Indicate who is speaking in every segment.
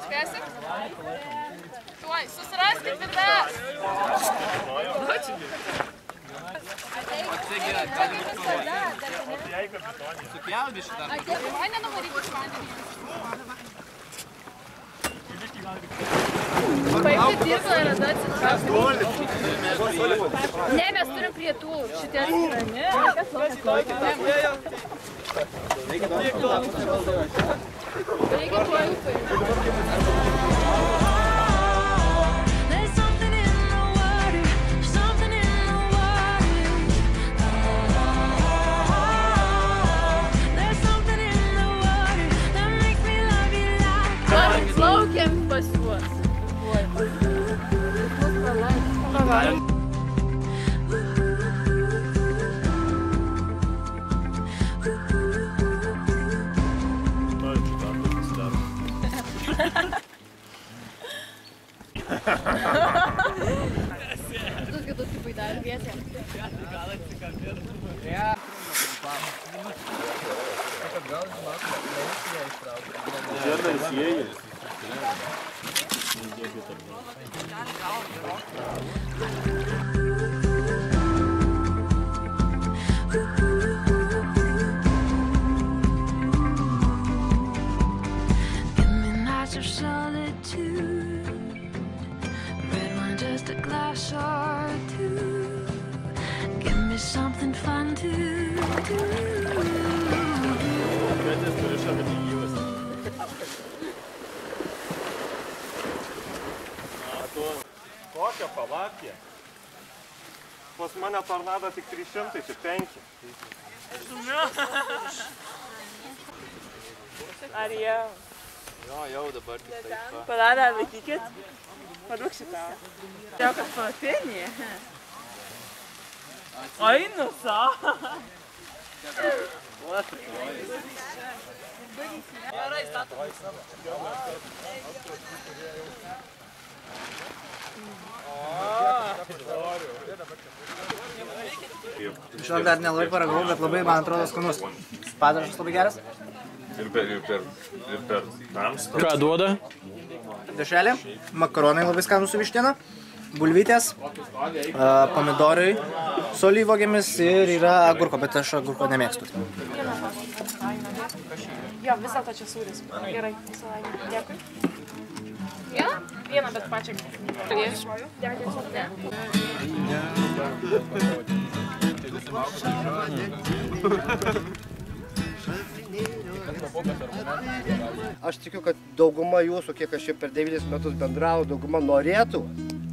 Speaker 1: Spėsim? Tuoj, susiraskit virves!
Speaker 2: Supjaudį šitą.
Speaker 1: Ai, nenuvaryti iš vandenį. Paimti dirblą ir tada atsitraukti. Ne, mes turim prie tų šitie skirami. Reikia tuoj upai. Plaukiam pas juos. Kitus kaip dar vietė.
Speaker 2: Gal atsikabir. Gal žinok, ją ištraukti.
Speaker 3: Žiedą įsijėjai.
Speaker 4: Give me nights of solitude, red wine, just a glass or two. Give me something fun to do.
Speaker 3: Kokią palakę? Pas mane tornado tik 305.
Speaker 5: Ar jau?
Speaker 2: Jo, dabar tik taip.
Speaker 5: Paladą laikykit. Paduok šitą. Jau kad palapinė. Oi, nu sa.
Speaker 2: Gerai, statom.
Speaker 6: Žinok, dar nelabai paragavau, bet labai, man atrodo, skanus. Padažas labai geras.
Speaker 3: Ir per tamstą.
Speaker 7: Ką duoda?
Speaker 6: Dešrelė, makaronai labai skanus su vištiena, bulvytės, pomidorai su alyvuogėmis ir yra agurko, bet aš agurko nemėgstu.
Speaker 5: Jo, vis dėlto čia sūris. Gerai, visą laimę. Dėkui. Vieną? Vieną, bet pačią. Dėkui.
Speaker 8: Aš tikiu, kad dauguma jūsų, kiek aš čia per 9 metus bendrauju, dauguma norėtų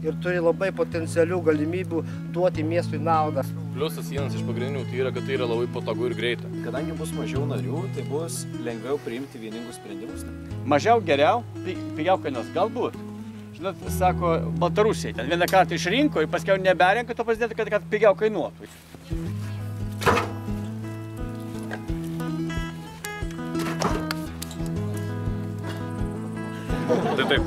Speaker 8: ir turi labai potencialių galimybių duoti miestui naudą.
Speaker 7: Pliusas vienas iš pagrindinių tai yra, kad tai yra labai patogu ir greita.
Speaker 9: Kadangi bus mažiau narių, tai bus lengviau priimti vieningus sprendimus.
Speaker 10: Mažiau geriau, pigiau kainuos galbūt. Žinot, sako, Baltarusiai, ten vieną kartą išrinko ir paskiau neberenka to pasidėti, kad pigiau kainuotų.
Speaker 7: Tai taip.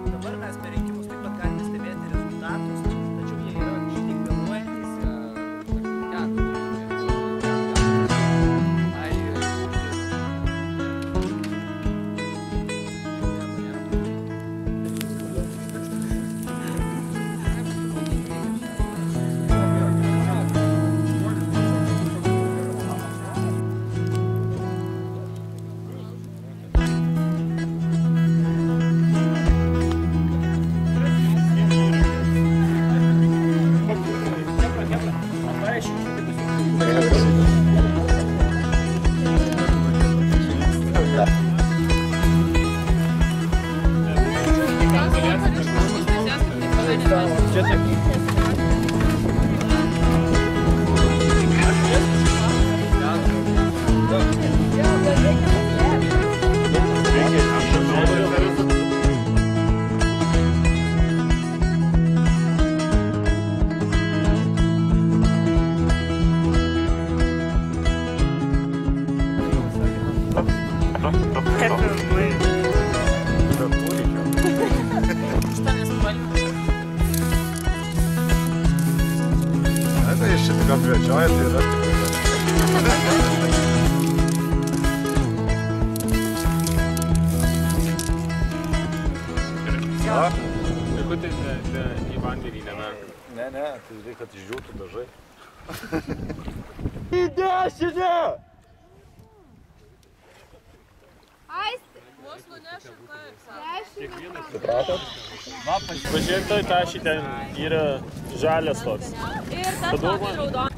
Speaker 6: Dabar mes per rinkimus taip pat galime stebėti rezultatus, tačiau jie yra šiek tiek vėluojantys.
Speaker 3: Ką trečioje, tai yra
Speaker 7: Likutį į vandenį nemerk.
Speaker 3: Ne, tai reikia, kad išdžiūtų dažai.
Speaker 7: Į dešinę!
Speaker 1: Aisti.
Speaker 3: Supratot?
Speaker 7: Pažiūrėk, toj tašį ten yra žalias toks.
Speaker 1: Ir tas toks raudonas.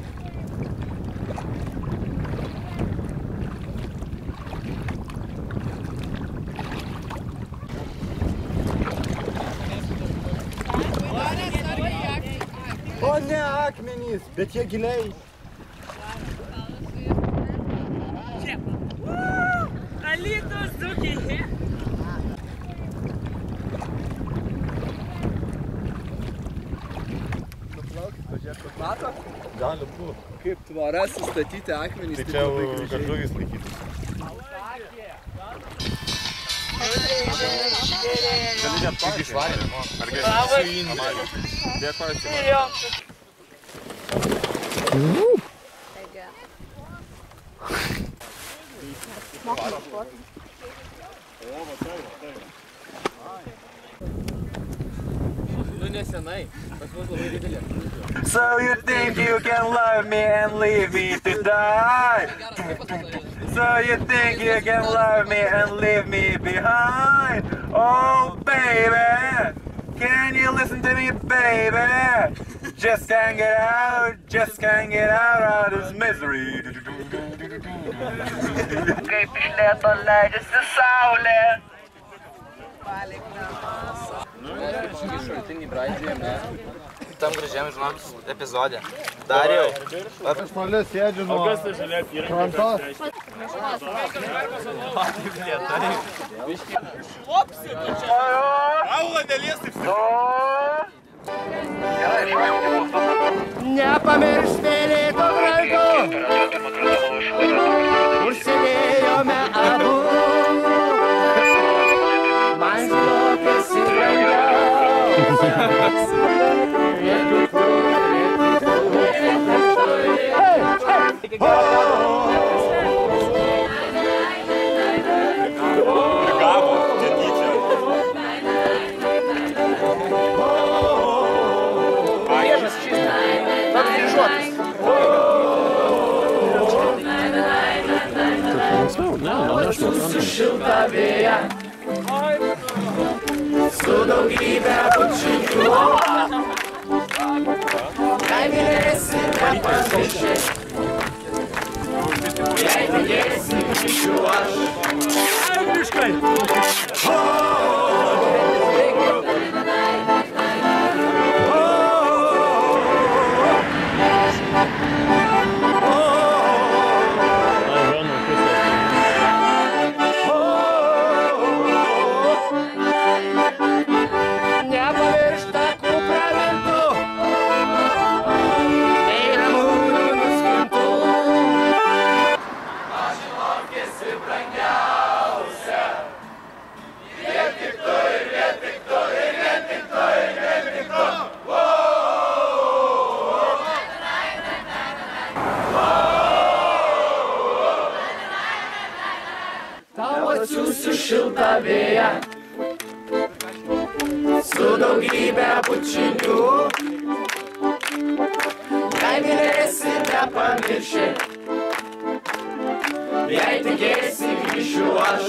Speaker 3: O ne akmenys, bet jie giliai.
Speaker 5: Alytus dzūkiai.
Speaker 2: Mato?
Speaker 3: Gali būti.
Speaker 2: Kaip tvara sustatyti akmenys.
Speaker 3: Tai čia kad žuvys laikytus. Gali net kaip išvarė. Ar gali su Indija? Dėkui.
Speaker 2: Nu nesenai, pas mus labai didelė.
Speaker 3: So you think you can love me and leave me to die? So you think you can love me and leave me behind? Oh baby, can you listen to me baby? Just can't get out of this misery. Kaip iš lėto leidžiasi saulė.
Speaker 2: Tam gražiam, žinom, epizodė. Dariau.
Speaker 3: Aš malė sėdžiu nuo krantos. Aula nelies taip stipriai.
Speaker 8: Nepamiršk mylėto draugo, užsidėjome abu. Man slopėsi brangiausias. Su šilta vėja, su daugybė bučinių, jei mylėsi nepamirši, jei tikėsi grįšiu aš. Angliškai! Atsiųsiu šiltą vėją, su daugybė bučinių, jei mylėsi nepamirši, jei tikėsi grįšiu aš.